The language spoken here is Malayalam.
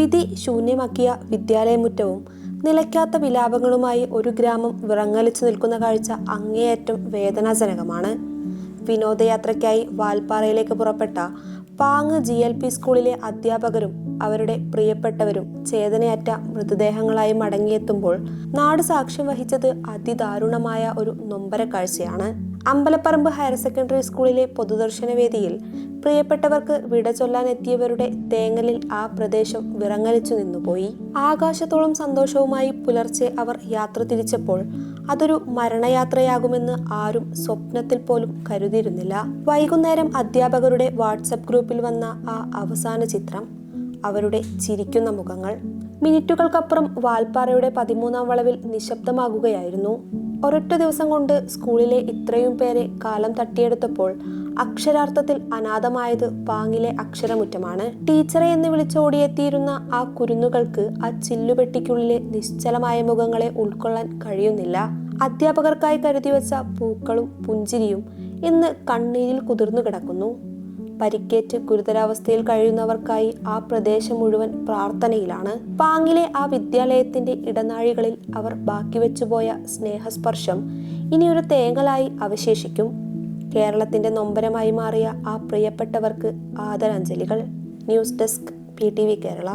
വിധി ശൂന്യമാക്കിയ വിദ്യാലയമുറ്റവും നിലയ്ക്കാത്ത വിലാപങ്ങളുമായി ഒരു ഗ്രാമം വിറങ്ങലിച്ചു നിൽക്കുന്ന കാഴ്ച അങ്ങേയറ്റം വേദനാജനകമാണ്. വിനോദയാത്രയ്ക്കായി വാൽപ്പാറയിലേക്ക് പുറപ്പെട്ട പാങ് GLP സ്കൂളിലെ അധ്യാപകരും അവരുടെ പ്രിയപ്പെട്ടവരും ചേതനയറ്റ മൃതദേഹങ്ങളായി മടങ്ങിയെത്തുമ്പോൾ നാട് സാക്ഷ്യം വഹിച്ചത് അതിദാരുണമായ ഒരു നൊമ്പര കാഴ്ചയാണ്. അമ്പലപ്പറമ്പ് ഹയർ സെക്കൻഡറി സ്കൂളിലെ പൊതുദർശന വേദിയിൽ പ്രിയപ്പെട്ടവർക്ക് വിട ചൊല്ലാനെത്തിയവരുടെ തേങ്ങലിൽ ആ പ്രദേശം വിറങ്ങലിച്ചു നിന്നുപോയി. ആകാശത്തോളം സന്തോഷവുമായി പുലർച്ചെ അവർ യാത്ര തിരിച്ചപ്പോൾ അതൊരു മരണയാത്രയാകുമെന്ന് ആരും സ്വപ്നത്തിൽ പോലും കരുതിയിരുന്നില്ല. വൈകുന്നേരം അധ്യാപകരുടെ വാട്സപ്പ് ഗ്രൂപ്പിൽ വന്ന ആ അവസാന ചിത്രം, അവരുടെ ചിരിക്കുന്ന മുഖങ്ങൾ. മിനിറ്റുകൾക്കപ്പുറം വാൽപ്പാറയുടെ 13-ാം വളവിൽ നിശബ്ദമാകുകയായിരുന്നു. ഒരൊറ്റ ദിവസം കൊണ്ട് സ്കൂളിലെ ഇത്രയും പേരെ കാലം തട്ടിയെടുത്തപ്പോൾ അക്ഷരാർത്ഥത്തിൽ അനാഥമായത് പാങ്ങിലെ അക്ഷരമുറ്റമാണ്. ടീച്ചറെ എന്ന് വിളിച്ചോടിയെത്തിയിരുന്ന ആ കുരുന്നുകൾക്ക് ആ ചില്ലുപെട്ടിക്കുള്ളിലെ നിശ്ചലമായ മുഖങ്ങളെ ഉൾക്കൊള്ളാൻ കഴിയുന്നില്ല. അധ്യാപകർക്കായി കരുതിവെച്ച പൂക്കളും പുഞ്ചിരിയും ഇന്ന് കണ്ണീരിൽ കുതിർന്നു കിടക്കുന്നു. പരിക്കേറ്റ് ഗുരുതരാവസ്ഥയിൽ കഴിയുന്നവർക്കായി ആ പ്രദേശം മുഴുവൻ പ്രാർത്ഥനയിലാണ്. പാങ്ങിലെ ആ വിദ്യാലയത്തിന്റെ ഇടനാഴികളിൽ അവർ ബാക്കി വെച്ചുപോയ സ്നേഹസ്പർശം ഇനിയൊരു തേങ്ങലായി അവശേഷിക്കും. കേരളത്തിന്റെ നൊമ്പരമായി മാറിയ ആ പ്രിയപ്പെട്ടവർക്ക് ആദരാഞ്ജലികൾ. News desk PTV Kerala.